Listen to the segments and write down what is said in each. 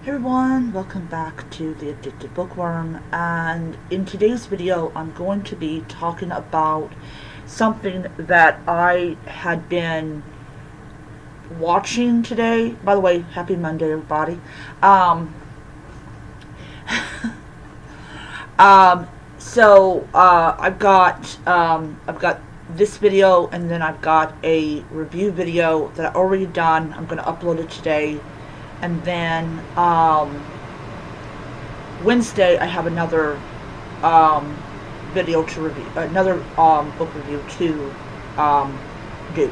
Hey everyone, welcome back to the Addicted Bookworm, and in today's video I'm going to be talking about something that I had been watching today. By the way, happy Monday everybody. Um, I've got this video, and then I've got a review video that I already done. I'm going to upload it today, and then Wednesday I have another video to review, another book review to do.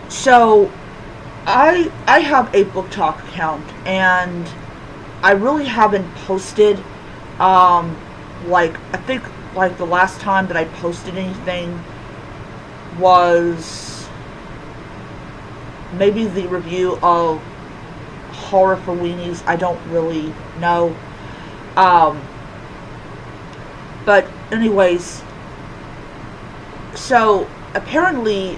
So I have a BookTok account, and I really haven't posted. I think like the last time that I posted anything was maybe the review of Horror for Weenies. I don't really know. Um, but anyways, so apparently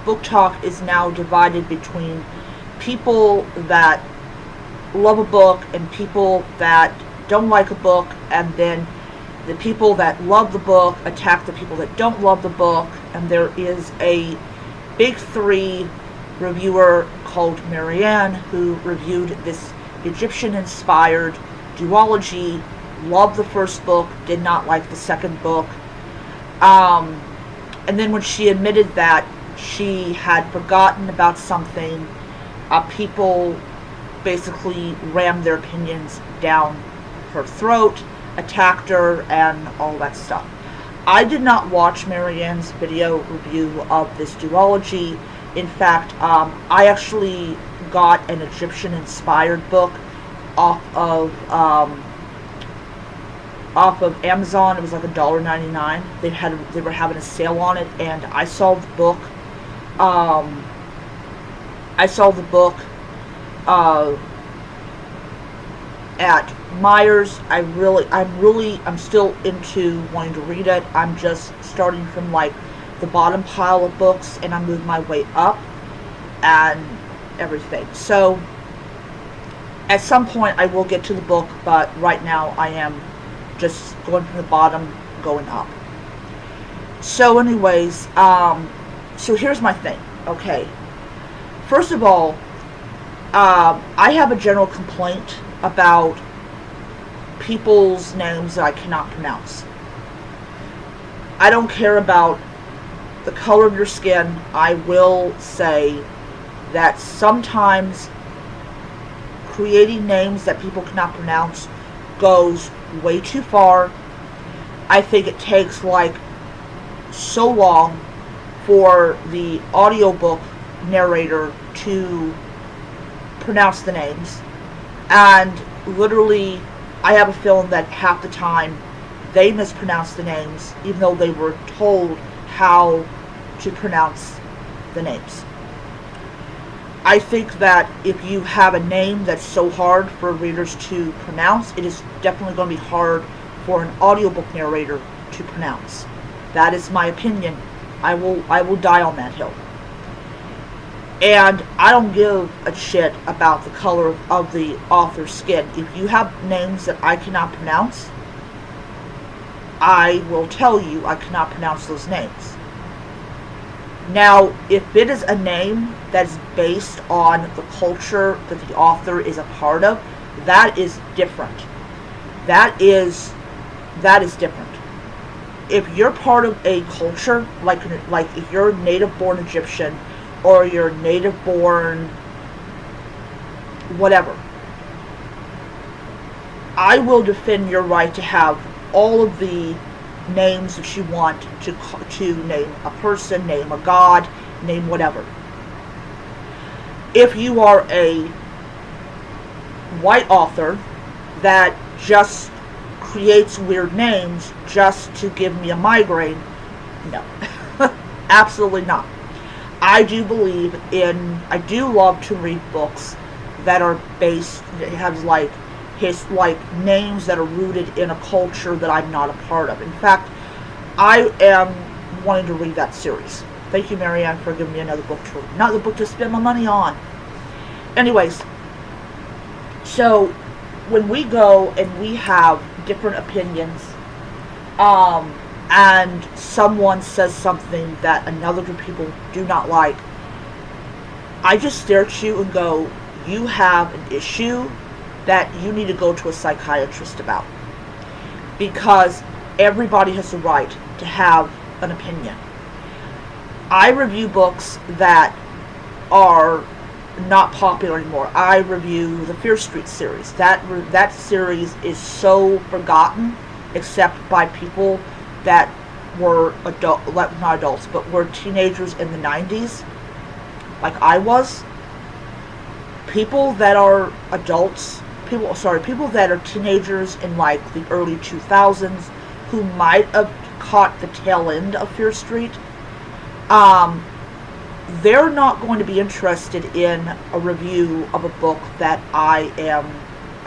BookTok is now divided between people that love a book and people that don't like a book, and then the people that love the book attack the people that don't love the book, and there is a big three reviewer called Marianne who reviewed this Egyptian-inspired duology, loved the first book, did not like the second book. And then when she admitted that she had forgotten about something, people basically rammed their opinions down her throat, attacked her, and all that stuff. I did not watch Marianne's video review of this duology. In fact, I actually got an Egyptian-inspired book off of Amazon. It was like $1.99. They were having a sale on it, and I saw the book. At Myers. I'm still into wanting to read it. I'm just starting from like the bottom pile of books, and I moved my way up and everything. So at some point I will get to the book, but right now I am just going from the bottom going up. So anyways, so here's my thing. Okay, first of all, I have a general complaint about people's names that I cannot pronounce. I don't care about the color of your skin. I will say that sometimes creating names that people cannot pronounce goes way too far. I think it takes like so long for the audiobook narrator to pronounce the names, and literally I have a feeling that half the time they mispronounce the names even though they were told how to pronounce the names. I think that if you have a name that's so hard for readers to pronounce, it is definitely going to be hard for an audiobook narrator to pronounce. That is my opinion. I will die on that hill. And I don't give a shit about the color of the author's skin. If you have names that I cannot pronounce, I will tell you I cannot pronounce those names. Now, if it is a name that is based on the culture that the author is a part of, that is different. That is different. If you're part of a culture, like if you're native-born Egyptian, or you're native-born whatever, I will defend your right to have all of the names that you want to name a person, name a god, name whatever. If you are a white author that just creates weird names just to give me a migraine, no. Absolutely not. I do love to read books that are based, that have like names that are rooted in a culture that I'm not a part of. In fact, I am wanting to read that series. Thank you, Marianne, for giving me another book to spend my money on. Anyways, So when we go and we have different opinions, um, and someone says something that another group of people do not like, I just stare at you and go, you have an issue that you need to go to a psychiatrist about. Because everybody has the right to have an opinion. I review books that are not popular anymore. I review the Fear Street series. That series is so forgotten, except by people that were not adults, but were teenagers in the 90s, like I was. People that are adults, people that are teenagers in like the early 2000s, who might have caught the tail end of Fear Street, um, they're not going to be interested in a review of a book that I am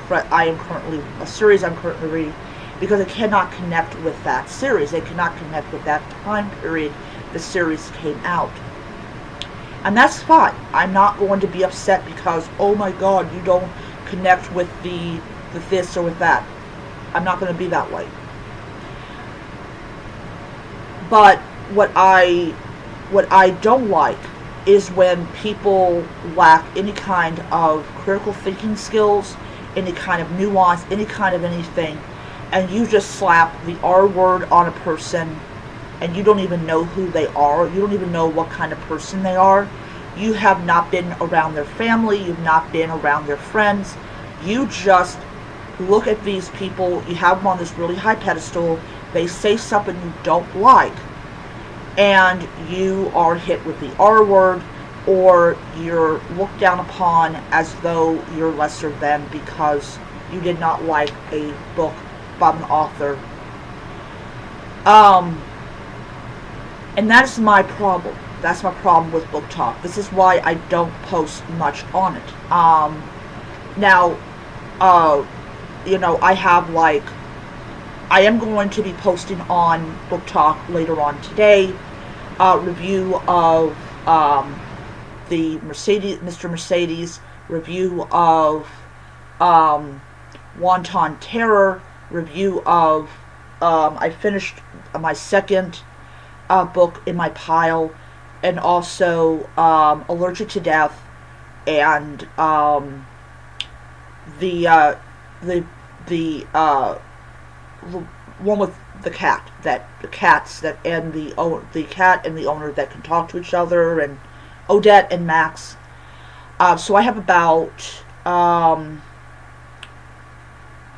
currently, a series I'm currently reading, because they cannot connect with that series. They cannot connect with that time period the series came out. And that's fine. I'm not going to be upset because, oh my god, you don't connect with the this or with that. I'm not going to be that way. But what I don't like is when people lack any kind of critical thinking skills, any kind of nuance, any kind of anything, and you just slap the R word on a person and you don't even know who they are. You don't even know what kind of person they are. You have not been around their family. You've not been around their friends. You just look at these people. You have them on this really high pedestal. They say something you don't like, and you are hit with the R word, or you're looked down upon as though you're lesser than because you did not like a book by an author. And that's my problem. That's my problem with Booktok. This is why I don't post much on it. Now, I have I am going to be posting on Booktok later on today a review of the Mr. Mercedes, review of Wanton Terror, review of I finished my second book in my pile, and also Allergic to Death, and the one with the cat, the cats that, and the cat and the owner that can talk to each other, and Odette and Max. So I have about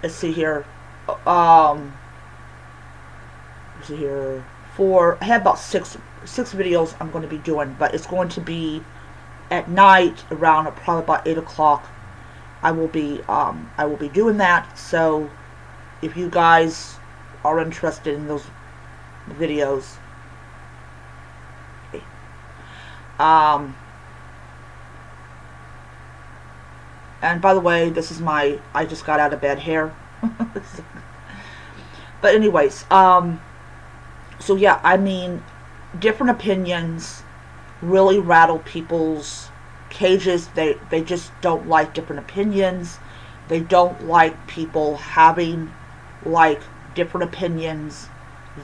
let's see here, I have about six videos I'm going to be doing, but it's going to be at night around probably about 8 o'clock. I will be doing that. So if you guys are interested in those videos, okay. And by the way, this is my I just got out of bed hair. But anyways, so yeah, I mean, different opinions really rattle people's cages. They just don't like different opinions. They don't like people having different opinions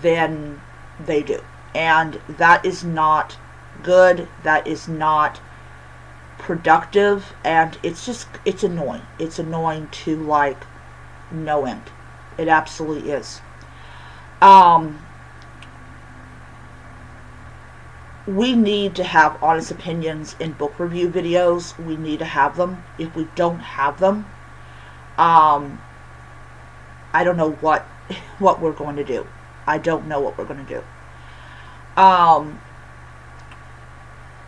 than they do. And that is not good. That is not productive, and it's annoying. It's annoying to no end. It absolutely is. We need to have honest opinions in book review videos. We need to have them. If we don't have them, I don't know what we're going to do. I don't know what we're going to do.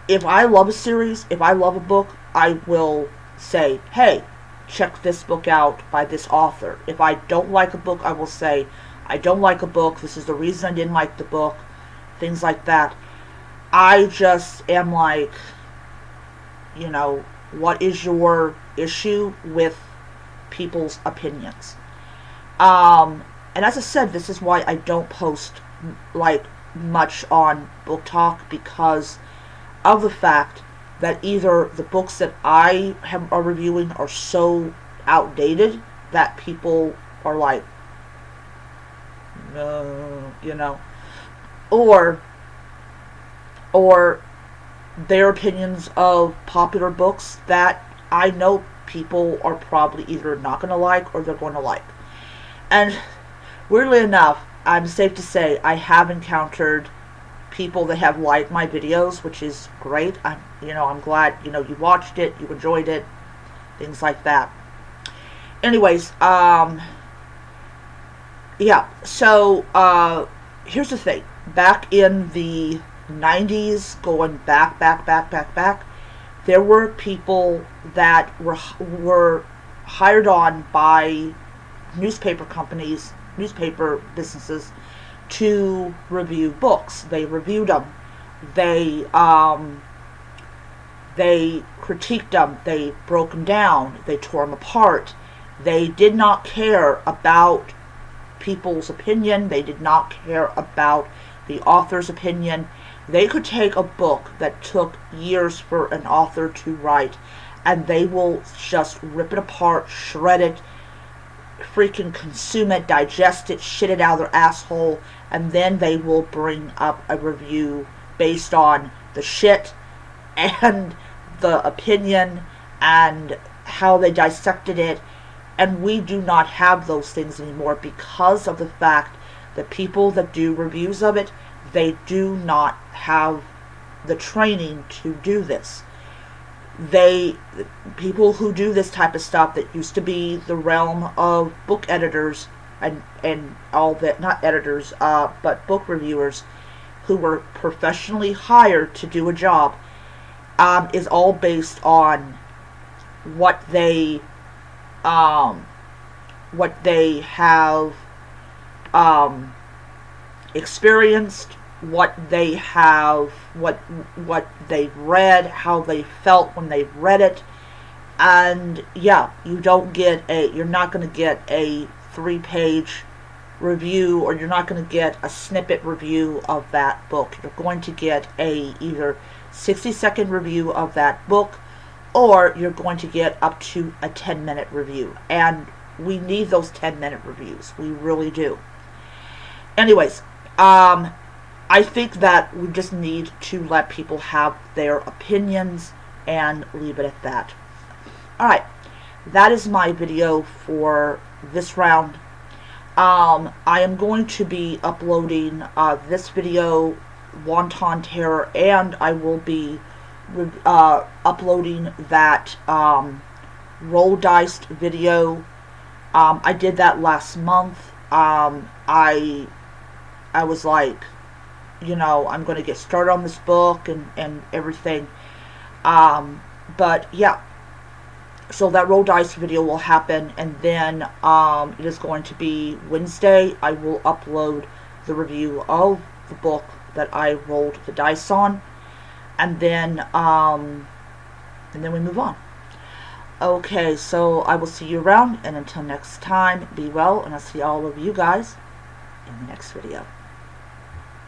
If I love a series, if I love a book, I will say, hey, check this book out by this author. If I don't like a book, I will say, I don't like a book. This is the reason I didn't like the book. Things like that. I just am what is your issue with people's opinions? And as I said, this is why I don't post much on Booktok, because of the fact that either the books that are reviewing are so outdated that people are like, you know, or or their opinions of popular books that I know people are probably either not going to like or they're going to like. And weirdly enough, I'm safe to say I have encountered people that have liked my videos, which is great. I'm glad, you watched it, you enjoyed it, things like that. Anyways, yeah, so, here's the thing. Back in the 90s, going back, there were people that were hired on by newspaper companies, newspaper businesses, to review books. They reviewed them. They critiqued them. They broke them down. They tore them apart. They did not care about people's opinion. They did not care about the author's opinion. They could take a book that took years for an author to write, and they will just rip it apart, shred it, freaking consume it, digest it, shit it out of their asshole, and then they will bring up a review based on the shit and the opinion and how they dissected it. And we do not have those things anymore because of the fact that people that do reviews of it, they do not have the training to do this. People who do this type of stuff that used to be the realm of book editors and all that, not editors, but book reviewers who were professionally hired to do a job, is all based on what they have experienced, what they've read, how they felt when they've read it. And yeah, you're not going to get a 3-page review, or you're not going to get a snippet review of that book. You're going to get a either 60-second review of that book, or you're going to get up to a 10-minute review. And we need those 10-minute reviews. We really do. Anyways, I think that we just need to let people have their opinions and leave it at that. Alright, that is my video for this round. I am going to be uploading this video, Wonton Terror, and I will be uploading that roll diced video. I did that last month. I was like, I'm going to get started on this book and everything. But yeah, so that roll dice video will happen, and then it is going to be Wednesday. I will upload the review of the book that I rolled the dice on, and then we move on. Okay, so I will see you around, and until next time, be well, and I'll see all of you guys in the next video.